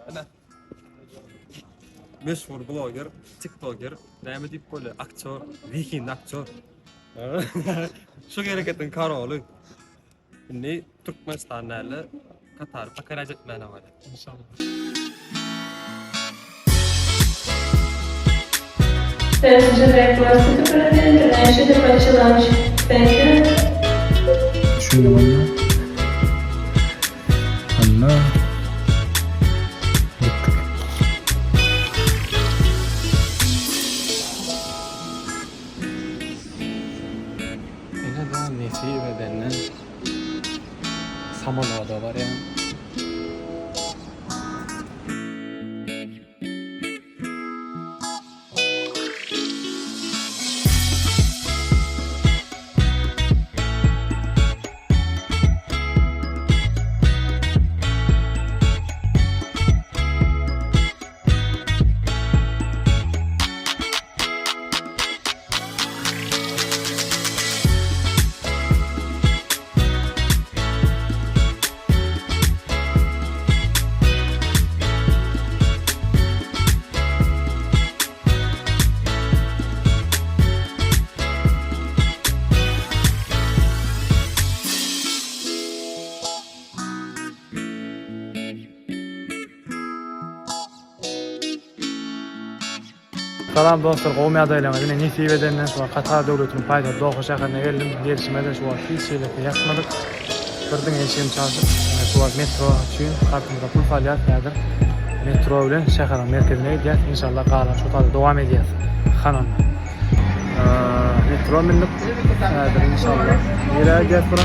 Ana meşhur blogger, tiktoker, näme diýip bolýar? Aktyor, weekend aktyor. Şu gereketin karoly. Ne Türkmenistan'la Katar pakarac etmene var. İnşallah. Passenger request to prevent international departure lounge. Thank you. Düşündüm anla. Gittik. Ene daha nesi denilen samanada var ya. Salam dostlar, qowmy adaýlaryň nesi bedenden şu Katar döwletiniň paýtagy Doha şäherine geldim. Gelişmede şu hiç şeylerle ýatmadyk. Birden eşigim çaldyk. Şu metro üçin kartymyzda pul falyat nädir? Metro bilen şäheriň merkezine gidýär. İnşallah galan şu taýda dowam edýär. Hananma. Metro minip nädir inşallah. Ýere gidýär bura.